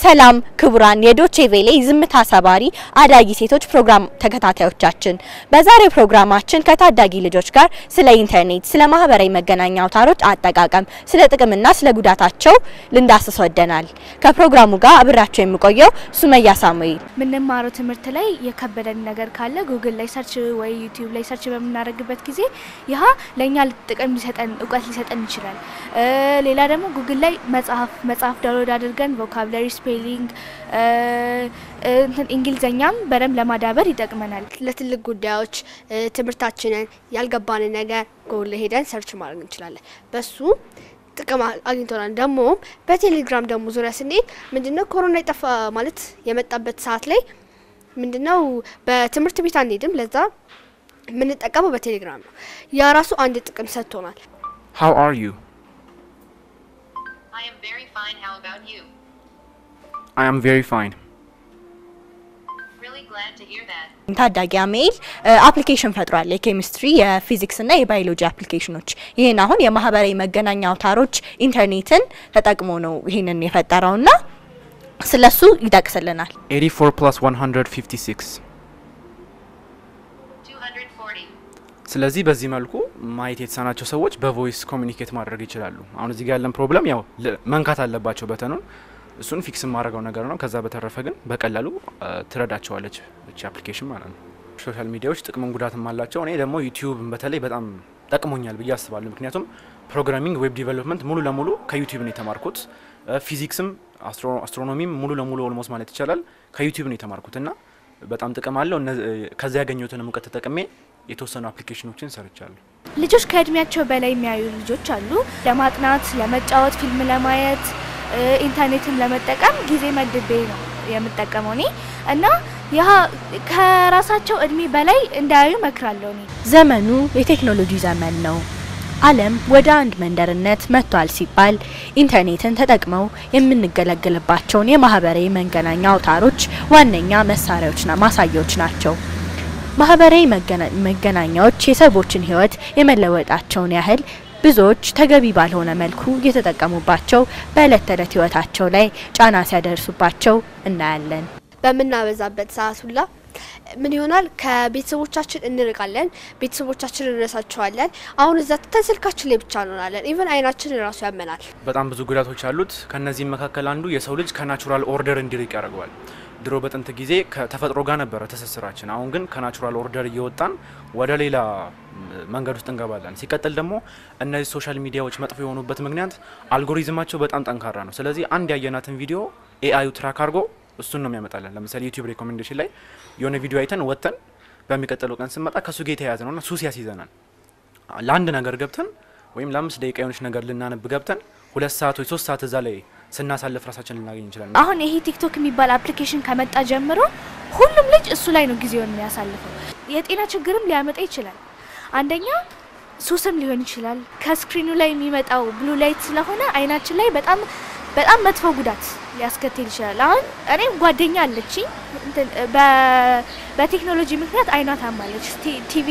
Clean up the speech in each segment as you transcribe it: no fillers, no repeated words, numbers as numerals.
ሰላም ክቡራን የዶቼ ቬሌ ዝምታ ሰባሪ አዳጊ ሴቶች ፕሮግራም ተከታታዮቻችን በዛሬው ፕሮግራማችን ከታዳጊ ልጆች ጋር ስለ ኢንተርኔት ስለ ማህበራዊ መገናኛ አውታሮች አጠቃቀም ስለ ጥቅምና ስለ ጉዳታቸው ልንዳስስ ወደናል ከፕሮግራሙ ጋር አብራችሁ የምቆየው ሱመያ ሳሙኤል ምንማረው ትምህርት ላይ የከበደን ነገር ካለ ጉግል ላይ ሰርች ወይ ዩቲዩብ ላይ ሰርች በመናረግበት ጊዜ ይሃ ለኛ ጥቅም ሊሰጠን ዕውቀት ሊሰጠን ይችላል ሌላ ደግሞ ጉግል ላይ መጽሐፍ ዳውንሎድ አድርገን ቮካብላሪ ስፔሊንግ እንግሊዘኛም በደም ለማዳበር ይጠቅመናል ለትልቅ ጉዳዮች ትምህርታችንን ያልገባን ነገር ጎል ሄደን ሰርች ማድረግ እንችላለን በሱ ጥቅም አግኝተናል ደግሞ በቴሌግራም ደግሞ ዙሪያ ስንሄድ ምንድነው ኮሮና ይጣፋ ማለት የመጣበት ሰዓት ላይ ምንድነው በትምህርት ቤት አንሄድም ለዛ ምን ተጠቀመው በቴሌግራም ነው ያ ራሱ አንድ ጥቅም ሰጥቶናል How are you? I am very fine. How about you? I am very fine. Really glad to hear that. ታዳጊ አሜል አፕሊኬሽን ፈጥሯል የኬሚስትሪ የፊዚክስ እና የባዮሎጂ አፕሊኬሽኖች ይሄን አሁን የማህበራዊ መገናኛ አውታሮች ኢንተርኔትን ተጠቅሞ ነው ይሄንን የፈጠረውና ስለሱ ይጠቅስልናል 84 plus 156 240. ስለዚህ በዚህ መልኩ ማየት የተሳናቸው ሰዎች በቮይስ ኮሙኒኬት ማድረግ ይችላሉ አሁን እዚህ ጋር ያለን ፕሮብለም ያው መንካት አለባቸው በተኑን እሱን ፊክስ ማድረጋው ነገር ነው ከዛ በተረፈ ግን በቀላሉ ትረዳቸዋለች እቺ አፕሊኬሽን ማለት ነው ሶሻል ሚዲያዎች ጥቅም ጉዳትም አላቸው እኔ ደግሞ ዩቲዩብ በተለይ በጣም ጠቅሞኛል ብዬ አስባለሁ ምክንያቱም ፕሮግራሚንግ ዌብ ዲቨሎፕመንት ሙሉ ለሙሉ ከዩቲዩብ ነው የተማርኩት ፊዚክስም አስትሮኖሚም ሙሉ ለሙሉ ኦልሞስት ማለት ይችላል ከዩቲዩብ ነው የተማርኩትና በጣም ጥቅም አለው ከዛ ያገኘሁትን ሙቀት ተጠቅሜ የተወሰኑ አፕሊኬሽኖችን ሰርቻለሁ ልጆች ከእድሜያቸው በላይ የሚያዩ ልጆች አሉ ለማጥናት ለመጫወት ፊልም ለማየት ኢንተርኔትን ለመጠቀም ጊዜ መድቤ ነው የምጠቀመው እኔ እና ያ ከራሳቸው እድሜ በላይ እንዳያዩ መክራለሁ እኔ ዘመኑ የቴክኖሎጂ ዘመን ነው ዓለም ወደ አንድ መንደርነት መጥቷል ሲባል ኢንተርኔትን ተጠቅመው የምንገለገልባቸውን የማህበራዊ መገናኛ አውታሮች ዋነኛ መሳሪያዎችና ማሳያዎች ናቸው ማህበራዊ መገናኛዎች የሰዎችን ህይወት የመለወጣቸውን ያህል ብዙዎች ተገቢ ባልሆነ መልኩ እየተጠቀሙባቸው በእለት ተለት ህይወታቸው ላይ ጫና ሲያደርሱባቸው እናያለን በመናበዛበት ሰዓት ሁላ ምን ይሆናል ከቤተሰቦቻችን እንርቃለን ቤተሰቦቻችንን እንረሳቸዋለን አሁን እዛ ተስልካችን ላይ ብቻ እንሆናለን ኢቭን አይናችን ራሱ ያመናል በጣም ብዙ ጉዳቶች አሉት ከነዚህ መካከል አንዱ የሰው ልጅ ከናቹራል ኦርደር እንዲርቅ ያደርጋል ድሮ በጥንት ጊዜ ከተፈጥሮ ጋር ነበር ተሰስራችን አሁን ግን ከናቹራል ኦርደር እየወጣን ወደ ሌላ መንገድ ውስጥ እንገባለን ሲቀጥል ደግሞ እነዚህ ሶሻል ሚዲያዎች መጥፎ የሆኑበት ምክንያት አልጎሪዝማቸው በጣም ጠንካራ ነው ስለዚህ አንድ ያየናትን ቪዲዮ ኤአዩ ትራክ አድርጎ እሱን ነው የሚያመጣልን ለምሳሌ ዩቲዩብ ሪኮሜንዴሽን ላይ የሆነ ቪዲዮ አይተን ወተን በሚቀጥለው ቀን ስንመጣ ከሱ ጋር የተያያዘ ነውና ሱስ ያስይዘናል ለአንድ ነገር ገብተን ወይም ለ5 ደቂቃ የሆነች ነገር ልናነብ ገብተን 2 ሰዓት ወይ 3 ሰዓት እዛ ላይ ስናሳልፍ ራሳችንን ልናገኝ እንችላለን አሁን ይሄ ቲክቶክ የሚባል አፕሊኬሽን ከመጣ ጀምሮ ሁሉም ልጅ እሱ ላይ ነው ጊዜውን የሚያሳልፈው የጤና ችግርም ሊያመጣ ይችላል አንደኛ ሱስም ሊሆን ይችላል ከስክሪኑ ላይ የሚመጣው ብሉ ላይት ስለሆነ አይናችን ላይ በጣም መጥፎ ጉዳት ሊያስከትል ይችላል አሁን እኔ ጓደኛ አለችኝ በቴክኖሎጂ ምክንያት አይና ታማለች ቲቪ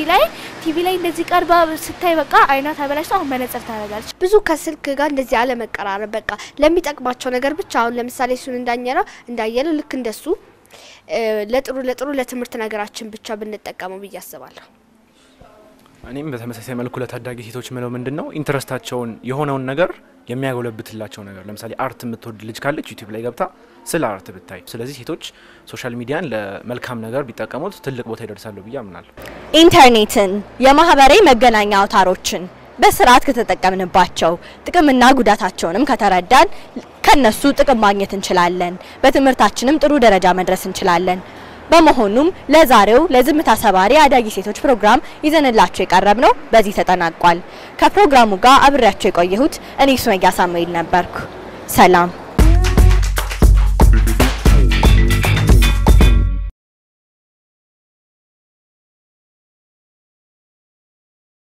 ላይ እንደዚህ ቀርባ ስታይ በቃ አይና ታበላሽታ አሁን መነጽር ታረጋለች ብዙ ከስልክ ጋር እንደዚህ አለ መቀራረብ በቃ ለሚጠቅማቸው ነገር ብቻ አሁን ለምሳሌ እሱን እንዳየለው ልክ እንደሱ ለጥሩ ለትምህርት ነገራችን ብቻ ብንጠቀመው በያስባለሁ እኔም በተመሳሳይ መልኩ ለታዳጊ ሴቶች ምለው ምንድነው ኢንተረስታቸውን የሆነውን ነገር የሚያጎለብትላቸው ነገር ለምሳሌ አርት የምትወድ ልጅ ካለች ዩቲዩብ ላይ ገብታ ስለ አርት ብታይ ስለዚህ ሴቶች ሶሻል ሚዲያን ለመልካም ነገር ቢጠቀሙት ትልቅ ቦታ ይደርሳሉ ብዬ አምናለሁ ኢንተርኔትን የማህበራዊ መገናኛ አውታሮችን በስርዓት ከተጠቀምንባቸው ጥቅምና ጉዳታቸውንም ከተረዳን ከነሱ ጥቅም ማግኘት እንችላለን በትምህርታችንም ጥሩ ደረጃ መድረስ እንችላለን በመሆኑም ለዛሬው ለዝምታ ሰባሪ አዳጊ ሴቶች ፕሮግራም ይዘንላችሁ የቀረብነው በዚህ ተጠናቋል ከፕሮግራሙ ጋር አብሬያችሁ የቆየሁት እኔ ሱመያ ሳሙኤል ነበርኩ ሰላም